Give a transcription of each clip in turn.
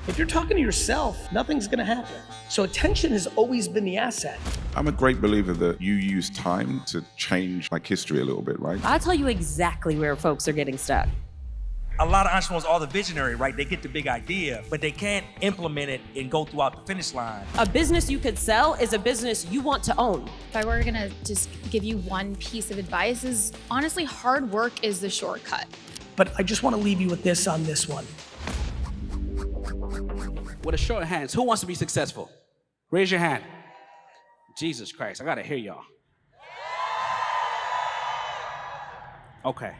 If you're talking to yourself, nothing's gonna happen. So attention has always been the asset. I'm a great believer that you use time to change history a little bit, right? I'll tell you exactly where folks are getting stuck. A lot of entrepreneurs are the visionary, right? They get the big idea, but they can't implement it and go throughout the finish line. A business you could sell is a business you want to own. If I were gonna just give you one piece of advice is, honestly, hard work is the shortcut. But I just wanna leave you with this on this one. With a show of hands, who wants to be successful? Raise your hand. Jesus Christ, I gotta hear y'all. Okay,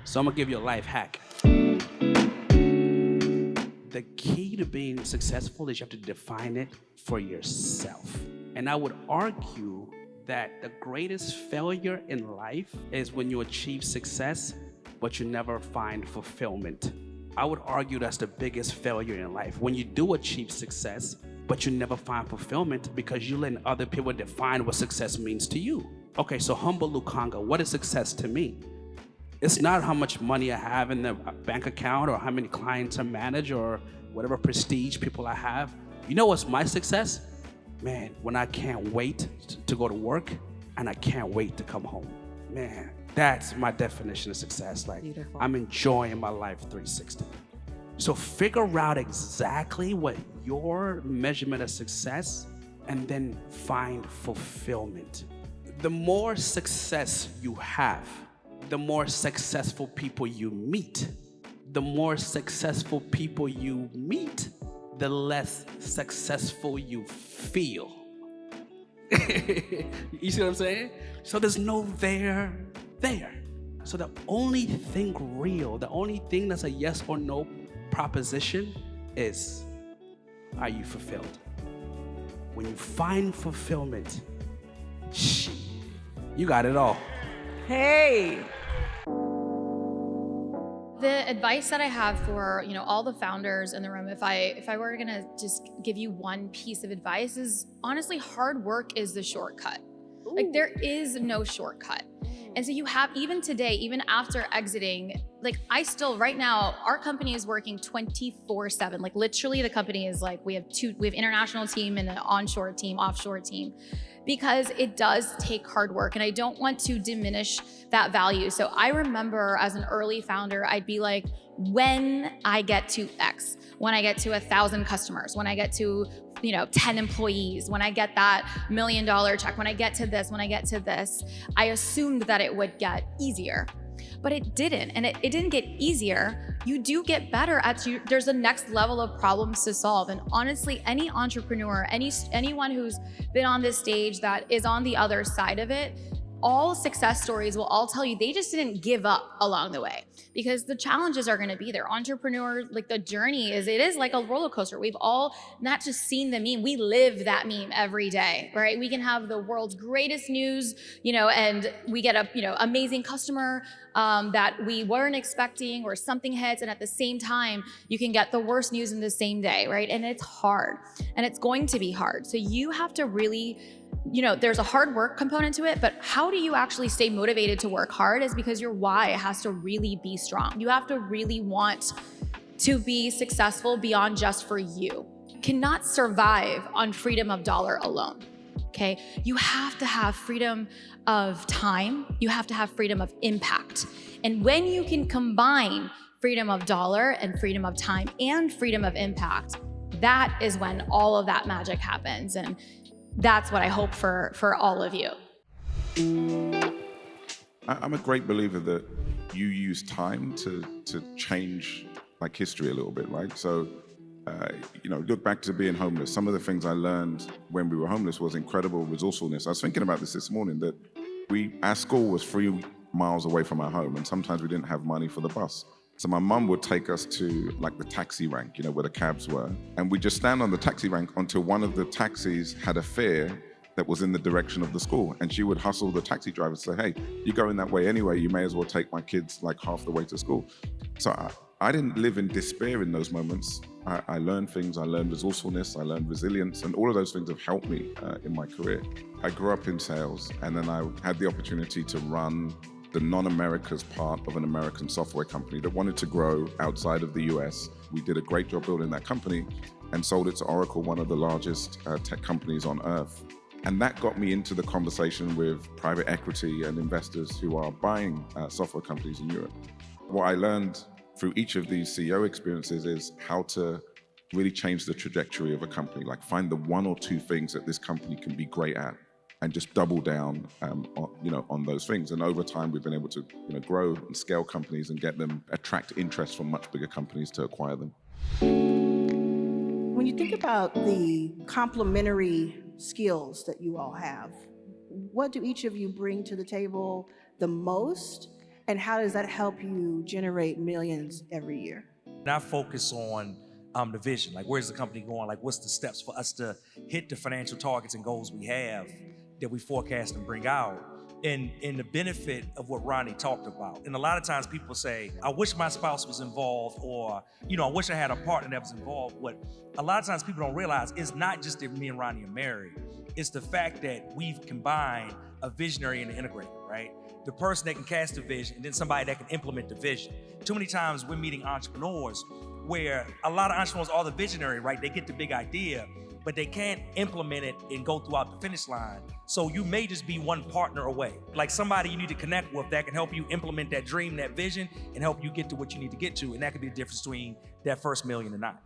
so I'm gonna give you a life hack. The key to being successful is you have to define it for yourself. And I would argue that the greatest failure in life is when you achieve success, but you never find fulfillment. I would argue that's the biggest failure in life. When you do achieve success, but you never find fulfillment because you let other people define what success means to you. Okay, so humble Lukanga, what is success to me? It's not how much money I have in the bank account or how many clients I manage or whatever prestige people I have. You know what's my success? Man, when I can't wait to go to work and I can't wait to come home. Man, that's my definition of success. Like, Beautiful. I'm enjoying my life 360. So figure out exactly what your measurement of success and then find fulfillment. The more success you have, the more successful people you meet. The more successful people you meet, the less successful you feel. You see what I'm saying? So there's no there. So the only thing real, the only thing that's a yes or no proposition is, are you fulfilled? When you find fulfillment, you got it all. Hey! The advice that I have for all the founders in the room, if I were gonna just give you one piece of advice, is honestly, hard work is the shortcut. Like, there is no shortcut. And so you have, even today, even after exiting, like, I still, right now, our company is working 24/7. Like, literally, the company is like, we have international team and an onshore team, offshore team, because it does take hard work. And I don't want to diminish that value. So I remember as an early founder, I'd be like, when I get to X, when I get to 1,000 customers, when I get to 10 employees, when I get that $1 million check, when I get to this, when I get to this, I assumed that it would get easier. But it didn't, and it didn't get easier. You do get better there's a next level of problems to solve. And honestly, any entrepreneur, anyone who's been on this stage that is on the other side of it, all success stories will all tell you they just didn't give up along the way, because the challenges are going to be there. Entrepreneurs, like, the journey it is like a roller coaster. We've all not just seen the meme, we live that meme every day, right? We can have the world's greatest news, and we get a, amazing customer that we weren't expecting, or something hits, and at the same time, you can get the worst news in the same day, right? And it's hard, and it's going to be hard. So you have to really, there's a hard work component to it, but how do you actually stay motivated to work hard is because your why has to really be strong. You have to really want to be successful beyond just for you. You cannot survive on freedom of dollar alone, okay? You have to have freedom of time. You have to have freedom of impact. And when you can combine freedom of dollar and freedom of time and freedom of impact, that is when all of that magic happens. And that's what I hope for all of you. I'm a great believer that you use time to change history a little bit, right? So, look back to being homeless. Some of the things I learned when we were homeless was incredible resourcefulness. I was thinking about this morning, that our school was 3 miles away from our home, and sometimes we didn't have money for the bus. So my mum would take us to the taxi rank, where the cabs were. And we'd just stand on the taxi rank until one of the taxis had a fare that was in the direction of the school. And she would hustle the taxi driver to say, hey, you're going that way anyway, you may as well take my kids half the way to school. So I didn't live in despair in those moments. I learned things, I learned resourcefulness, I learned resilience, and all of those things have helped me in my career. I grew up in sales, and then I had the opportunity to run the non-Americas part of an American software company that wanted to grow outside of the US. We did a great job building that company and sold it to Oracle, one of the largest tech companies on earth. And that got me into the conversation with private equity and investors who are buying software companies in Europe. What I learned through each of these CEO experiences is how to really change the trajectory of a company, like find the one or two things that this company can be great at and just double down on those things. And over time, we've been able to grow and scale companies and get them attract interest from much bigger companies to acquire them. When you think about the complementary skills that you all have, what do each of you bring to the table the most, and how does that help you generate millions every year? And I focus on the vision, like where's the company going? Like what's the steps for us to hit the financial targets and goals we have that we forecast and bring out? And the benefit of what Ronnie talked about. And a lot of times people say, I wish my spouse was involved, or, I wish I had a partner that was involved. What a lot of times people don't realize is not just that me and Ronnie are married. It's the fact that we've combined a visionary and an integrator, right? The person that can cast the vision and then somebody that can implement the vision. Too many times we're meeting entrepreneurs where a lot of entrepreneurs are the visionary, right? They get the big idea, but they can't implement it and go throughout the finish line. So you may just be one partner away, like somebody you need to connect with that can help you implement that dream, that vision, and help you get to what you need to get to. And that could be the difference between that first million and not.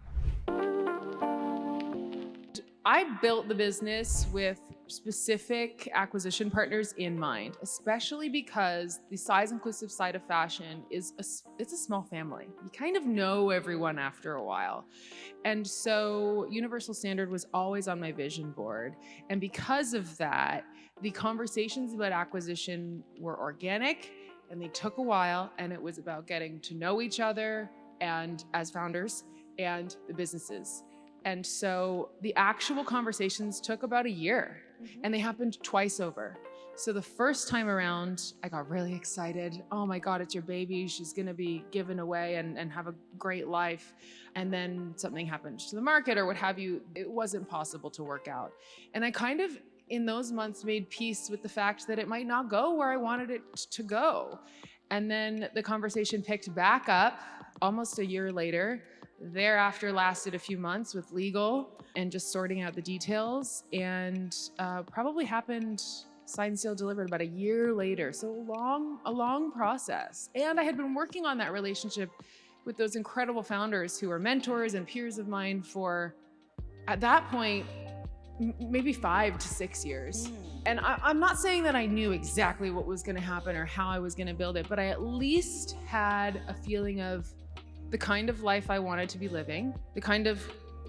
I built the business with specific acquisition partners in mind, especially because the size inclusive side of fashion it's a small family. You kind of know everyone after a while. And so Universal Standard was always on my vision board. And because of that, the conversations about acquisition were organic and they took a while, and it was about getting to know each other and as founders and the businesses. And so the actual conversations took about a year, and they happened twice over. So the first time around, I got really excited. Oh my God, it's your baby. She's gonna be given away and have a great life. And then something happened to the market or what have you. It wasn't possible to work out. And I kind of, in those months, made peace with the fact that it might not go where I wanted it to go. And then the conversation picked back up almost a year later. Thereafter lasted a few months with legal and just sorting out the details, and probably happened signed, sealed, delivered about a year later. So a long process. And I had been working on that relationship with those incredible founders who are mentors and peers of mine for, at that point, maybe 5 to 6 years. And I'm not saying that I knew exactly what was gonna happen or how I was gonna build it, but I at least had a feeling of the kind of life I wanted to be living, the kind of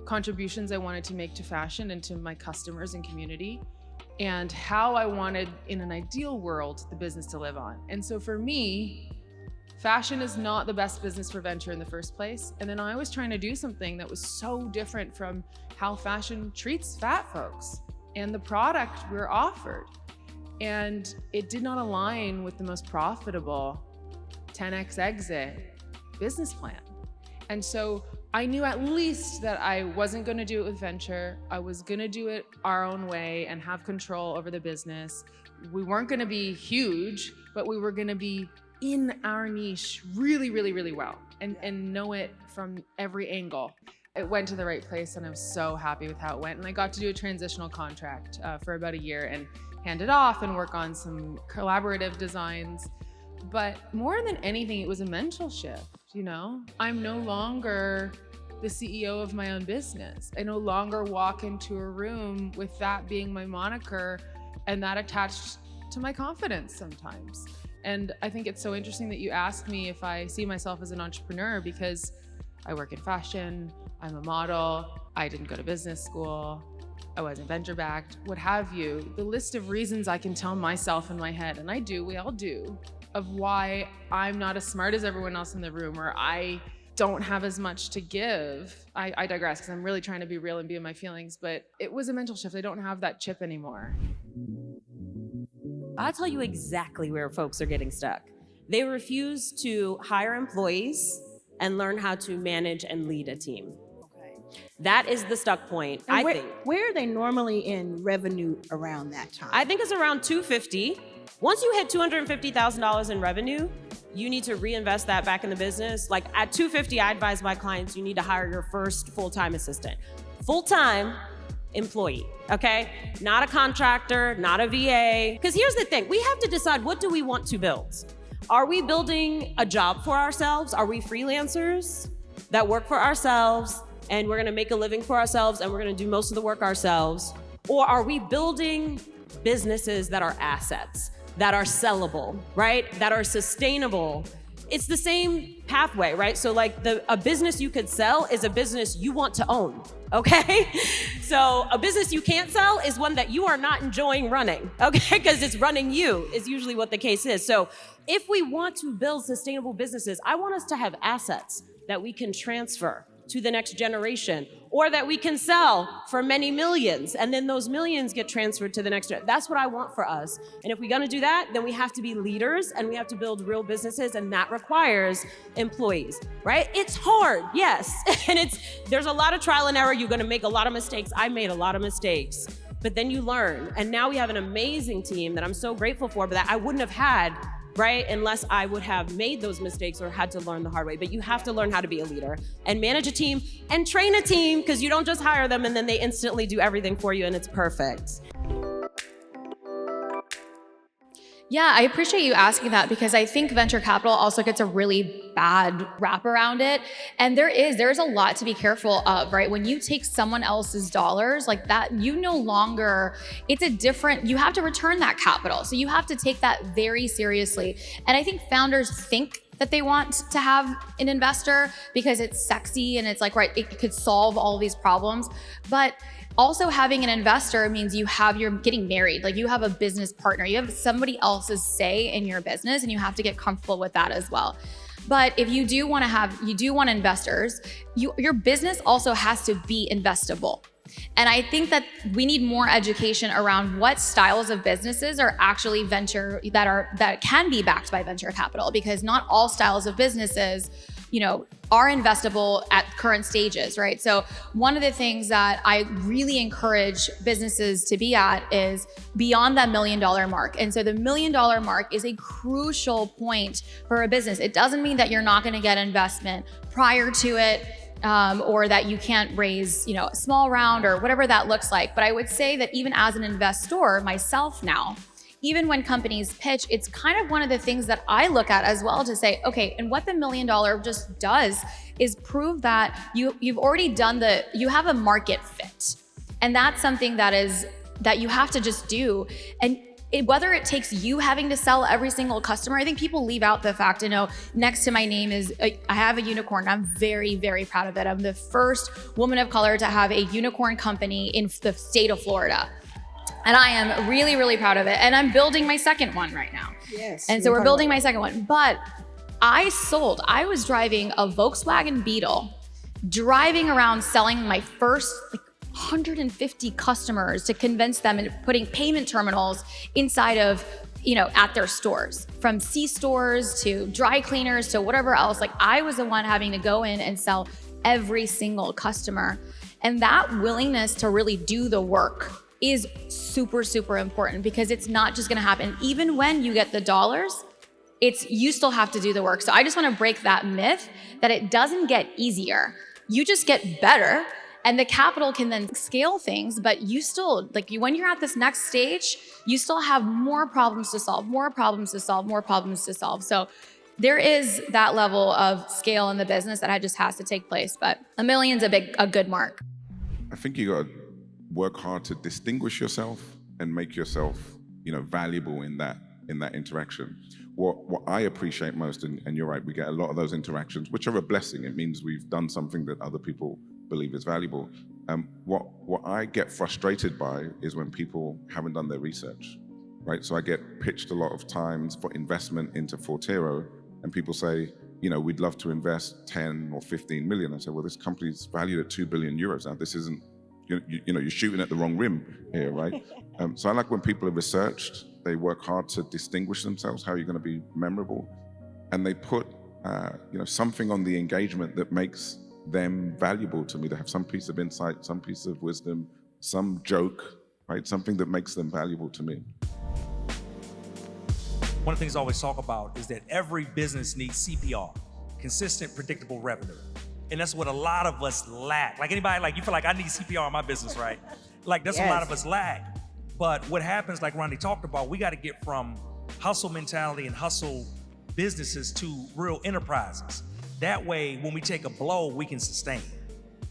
contributions I wanted to make to fashion and to my customers and community, and how I wanted, in an ideal world, the business to live on. And so for me, fashion is not the best business for venture in the first place. And then I was trying to do something that was so different from how fashion treats fat folks and the product we were offered. And it did not align with the most profitable 10x exit business plan. And so I knew at least that I wasn't gonna do it with venture. I was gonna do it our own way and have control over the business. We weren't gonna be huge, but we were gonna be in our niche really, really, really well and know it from every angle. It went to the right place, and I was so happy with how it went. And I got to do a transitional contract for about a year and hand it off and work on some collaborative designs. But more than anything, it was a mental shift, I'm no longer the CEO of my own business. I no longer walk into a room with that being my moniker and that attached to my confidence sometimes. And I think it's so interesting that you asked me if I see myself as an entrepreneur, because I work in fashion, I'm a model, I didn't go to business school, I wasn't venture backed, what have you. The list of reasons I can tell myself in my head, and we all do, of why I'm not as smart as everyone else in the room, or I don't have as much to give. I digress, because I'm really trying to be real and be in my feelings, but it was a mental shift. I don't have that chip anymore. I'll tell you exactly where folks are getting stuck. They refuse to hire employees and learn how to manage and lead a team. That is the stuck point, I think. Where are they normally in revenue around that time? I think it's around 250. Once you hit $250,000 in revenue, you need to reinvest that back in the business. Like at $250,000, I advise my clients, you need to hire your first full-time assistant. Full-time employee, okay? Not a contractor, not a VA. Because here's the thing, we have to decide, what do we want to build? Are we building a job for ourselves? Are we freelancers that work for ourselves and we're gonna make a living for ourselves and we're gonna do most of the work ourselves? Or are we building businesses that are assets, that are sellable, right? That are sustainable? It's the same pathway, right? So like a business you could sell is a business you want to own, okay? So a business you can't sell is one that you are not enjoying running, okay? Because it's running you is usually what the case is. So if we want to build sustainable businesses, I want us to have assets that we can transfer to the next generation, or that we can sell for many millions, and then those millions get transferred to the next generation. That's what I want for us. And if we're gonna do that, then we have to be leaders and we have to build real businesses, and that requires employees, right? It's hard, yes. And there's a lot of trial and error. You're gonna make a lot of mistakes. I made a lot of mistakes, but then you learn. And now we have an amazing team that I'm so grateful for, but that I wouldn't have had, right? Unless I would have made those mistakes or had to learn the hard way. But you have to learn how to be a leader and manage a team and train a team, because you don't just hire them and then they instantly do everything for you and it's perfect. Yeah, I appreciate you asking that, because I think venture capital also gets a really bad rap around it. And there's a lot to be careful of, right? When you take someone else's dollars like that, you have to return that capital. So you have to take that very seriously. And I think founders think that they want to have an investor because it's sexy and it's like, right, it could solve all of these problems. But also having an investor means you're getting married, like you have a business partner, you have somebody else's say in your business, and you have to get comfortable with that as well. But if you do want investors, your business also has to be investable. And I think that we need more education around what styles of businesses are actually that can be backed by venture capital, because not all styles of businesses are investable at current stages, right? So one of the things that I really encourage businesses to be at is beyond that $1 million mark. And so the $1 million mark is a crucial point for a business. It doesn't mean that you're not gonna get investment prior to it, or that you can't raise, a small round or whatever that looks like. But I would say that even as an investor myself now, even when companies pitch, it's kind of one of the things that I look at as well to say, okay, and what the $1 million just does is prove that you've already you have a market fit. And that's something that you have to just do. And whether it takes you having to sell every single customer, I think people leave out the fact, next to my name I have a unicorn. I'm very, very proud of it. I'm the first woman of color to have a unicorn company in the state of Florida. And I am really, really proud of it. And I'm building my second one right now. Yes. And so we're building my second one. But I was driving a Volkswagen Beetle, driving around selling my first 150 customers to convince them, and putting payment terminals inside of, at their stores, from C-stores to dry cleaners to whatever else. Like, I was the one having to go in and sell every single customer. And that willingness to really do the work is super, super important, because it's not just gonna happen. Even when you get the dollars, you still have to do the work. So I just wanna break that myth that it doesn't get easier. You just get better, and the capital can then scale things, but you still, when you're at this next stage, you still have more problems to solve, more problems to solve, more problems to solve. So there is that level of scale in the business that just has to take place, but $1 million's a good mark. I think you got to work hard to distinguish yourself and make yourself, valuable in that interaction. What I appreciate most, and you're right, we get a lot of those interactions, which are a blessing. It means we've done something that other people believe is valuable. What I get frustrated by is when people haven't done their research, right? So I get pitched a lot of times for investment into Fortero, and people say, we'd love to invest 10 or 15 million. I say, well, this company's valued at 2 billion euros now. This isn't, you're shooting at the wrong rim here, right? So I like when people have researched, they work hard to distinguish themselves, how you're going to be memorable, and they put something on the engagement that makes them valuable to me. They have some piece of insight, some piece of wisdom, some joke, right? Something that makes them valuable to me. one of the things I always talk about is that every business needs CPR, consistent, predictable revenue. And that's what a lot of us lack. Like anybody, like you feel like I need CPR in my business, right? Like that's a lot of us lack. But what happens, like Ronnie talked about, we got to get from hustle mentality and hustle businesses to real enterprises. That way, when we take a blow, we can sustain.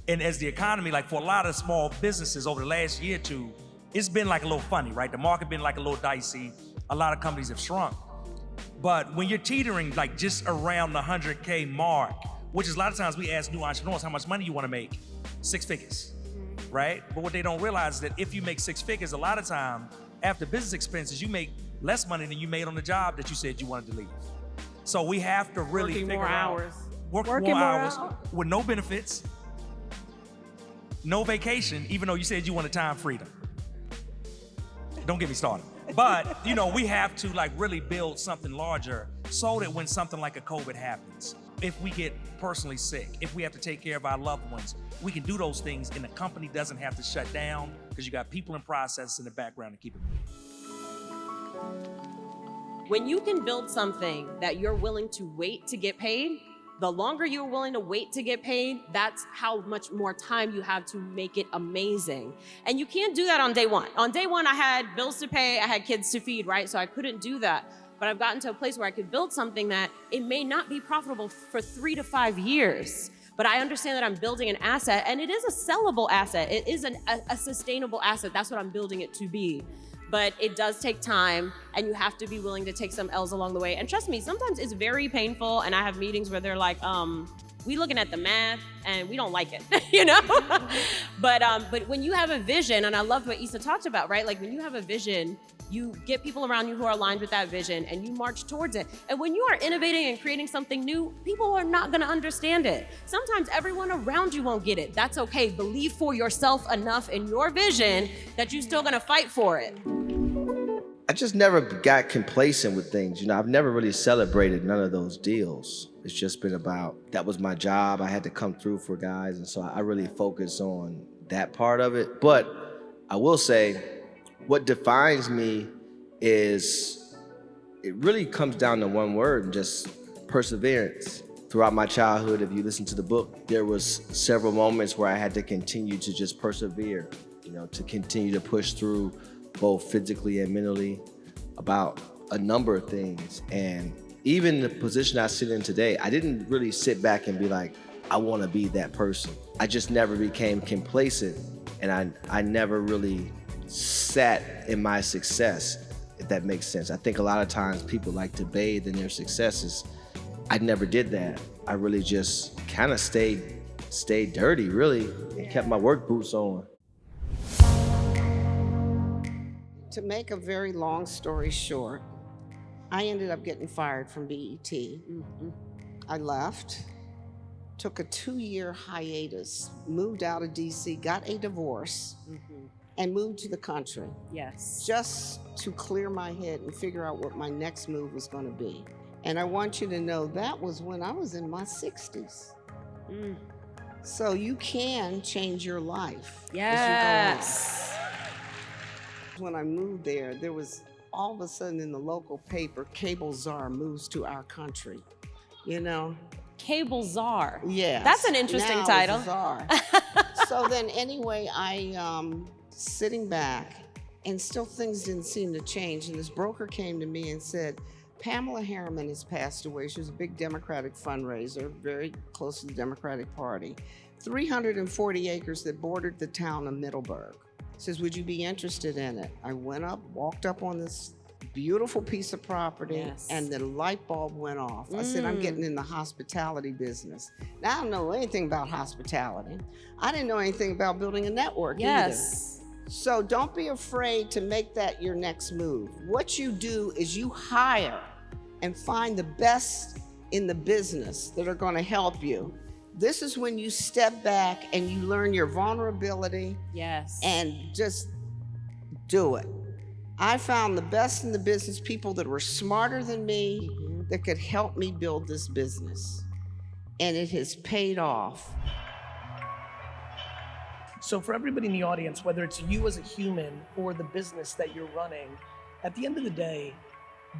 And as the economy, like for a lot of small businesses over the last year or two, it's been like a little funny, right? The market been like a little dicey. A lot of companies have shrunk. But when you're teetering like just around the 100K mark, which is a lot of times we ask new entrepreneurs how much money you want to make, 6 figures, right? But what they don't realize is that if you make 6 figures, a lot of time after business expenses, you make less money than you made on the job that you said you wanted to leave. So we have to really Working figure more out, hours. working more hours with no benefits, no vacation, even though you said you wanted time freedom. Don't get me started. But, you know, we have to like really build something larger so that when something like a COVID happens, if we get personally sick, if we have to take care of our loved ones, we can do those things and the company doesn't have to shut down because you got people and processes in the background to keep it moving. When you can build something that you're willing to wait to get paid, the longer you're willing to wait to get paid, that's how much more time you have to make it amazing. And you can't do that on day one. On day one, I had bills to pay, I had kids to feed, right? So I couldn't do that. But I've gotten to a place where I could build something that it may not be profitable for 3 to 5 years. But I understand that I'm building an asset, and it is a sellable asset. It is a sustainable asset. That's what I'm building it to be. But it does take time, and you have to be willing to take some L's along the way. And trust me, sometimes it's very painful, and I have meetings where they're like, we looking at the math, and we don't like it, you know? But when you have a vision, and I love what Issa talked about, right? Like when you have a vision, you get people around you who are aligned with that vision, and you march towards it. And when you are innovating and creating something new, people are not gonna understand it. Sometimes everyone around you won't get it. That's okay. Believe for yourself enough in your vision that you're still gonna fight for it. I just never got complacent with things. You know, I've never really celebrated none of those deals. It's just been about, that was my job. I had to come through for guys. And so I really focus on that part of it. But I will say, what defines me is, it really comes down to one word, just perseverance. Throughout my childhood, if you listen to the book, there was several moments where I had to continue to just persevere, you know, to continue to push through both physically and mentally about a number of things. And even the position I sit in today, I didn't really sit back and be like, I want to be that person. I just never became complacent, and I never really sat in my success, if that makes sense. I think a lot of times people like to bathe in their successes. I never did that. I really just kind of stayed dirty, really, and kept my work boots on. To make a very long story short, I ended up getting fired from BET. I left, took a 2-year hiatus, moved out of DC, got a divorce, and moved to the country. Yes. Just to clear my head and figure out what my next move was going to be. And I want you to know that was when I was in my 60s. So you can change your life. Yes. When I moved there was all of a sudden in the local paper, Cable Czar moves to our country, you know? Cable Czar. Yeah. That's an interesting now title. It's a czar. So then anyway, I sitting back, and still things didn't seem to change. And this broker came to me and said, Pamela Harriman has passed away. She was a big Democratic fundraiser, very close to the Democratic Party. 340 acres that bordered the town of Middleburg. Says, would you be interested in it? I went up, walked up on this beautiful piece of property, and the light bulb went off. I said, I'm getting in the hospitality business. Now, I don't know anything about hospitality. I didn't know anything about building a network either. So don't be afraid to make that your next move. What you do is you hire and find the best in the business that are going to help you. This is when you step back and you learn your vulnerability. And just do it. I found the best in the business, people that were smarter than me, that could help me build this business. And it has paid off. So for everybody in the audience, whether it's you as a human or the business that you're running, at the end of the day,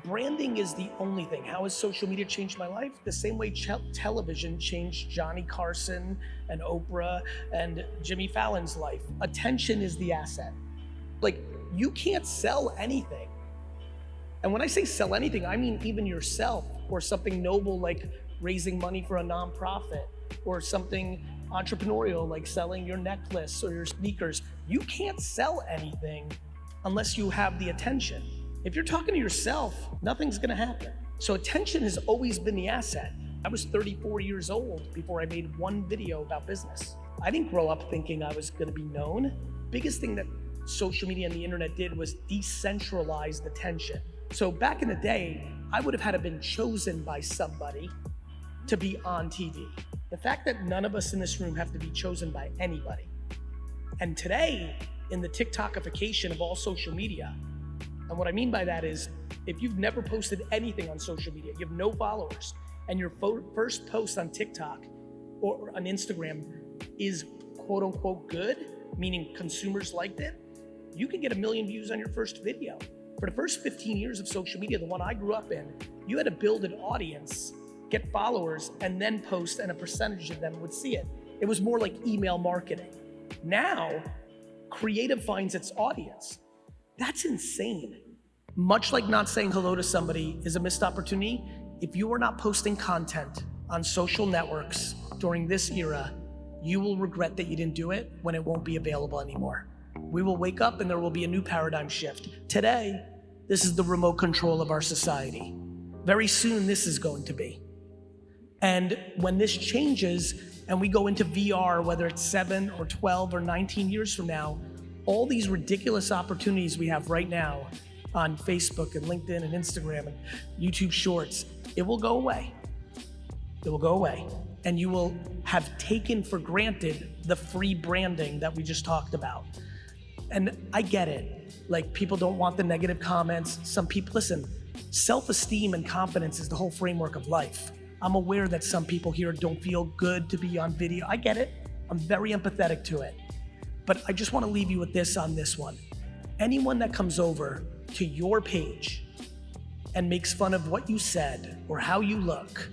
Branding is the only thing. How has social media changed my life? The same way television changed Johnny Carson and Oprah and Jimmy Fallon's life. Attention is the asset. Like, you can't sell anything. And when I say sell anything, I mean even yourself, or something noble like raising money for a nonprofit, or something entrepreneurial like selling your necklace or your sneakers. You can't sell anything unless you have the attention. If you're talking to yourself, nothing's gonna happen. So attention has always been the asset. I was 34 years old before I made one video about business. I didn't grow up thinking I was gonna be known. Biggest thing that social media and the internet did was decentralize attention. So back in the day, I would have had to been chosen by somebody to be on TV. The fact that none of us in this room have to be chosen by anybody. And today, in the TikTokification of all social media, and what I mean by that is, if you've never posted anything on social media, you have no followers, and your first post on TikTok or on Instagram is quote unquote good, meaning consumers liked it, you can get 1 million views on your first video. For the first 15 years of social media, the one I grew up in, you had to build an audience, get followers, and then post, and a percentage of them would see it. It was more like email marketing. Now, creative finds its audience. That's insane. Much like not saying hello to somebody is a missed opportunity, if you are not posting content on social networks during this era, you will regret that you didn't do it when it won't be available anymore. We will wake up and there will be a new paradigm shift. Today, this is the remote control of our society. Very soon, this is going to be. And when this changes and we go into VR, whether it's 7 or 12 or 19 years from now, all these ridiculous opportunities we have right now on Facebook and LinkedIn and Instagram and YouTube Shorts, it will go away. It will go away. And you will have taken for granted the free branding that we just talked about. And I get it. Like, people don't want the negative comments. Some people, listen, self-esteem and confidence is the whole framework of life. I'm aware that some people here don't feel good to be on video. I get it. I'm very empathetic to it. But I just want to leave you with this on this one. Anyone that comes over to your page and makes fun of what you said or how you look,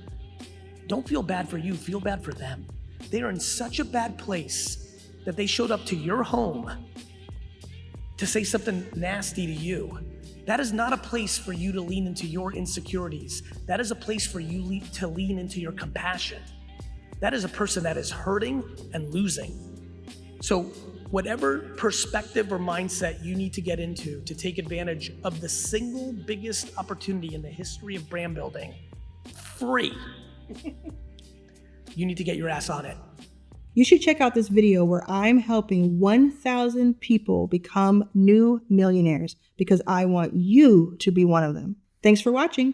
don't feel bad for you, feel bad for them. They are in such a bad place that they showed up to your home to say something nasty to you. That is not a place for you to lean into your insecurities. That is a place for you to lean into your compassion. That is a person that is hurting and losing. So whatever perspective or mindset you need to get into to take advantage of the single biggest opportunity in the history of brand building, free, you need to get your ass on it. You should check out this video where I'm helping 1,000 people become new millionaires because I want you to be one of them. Thanks for watching.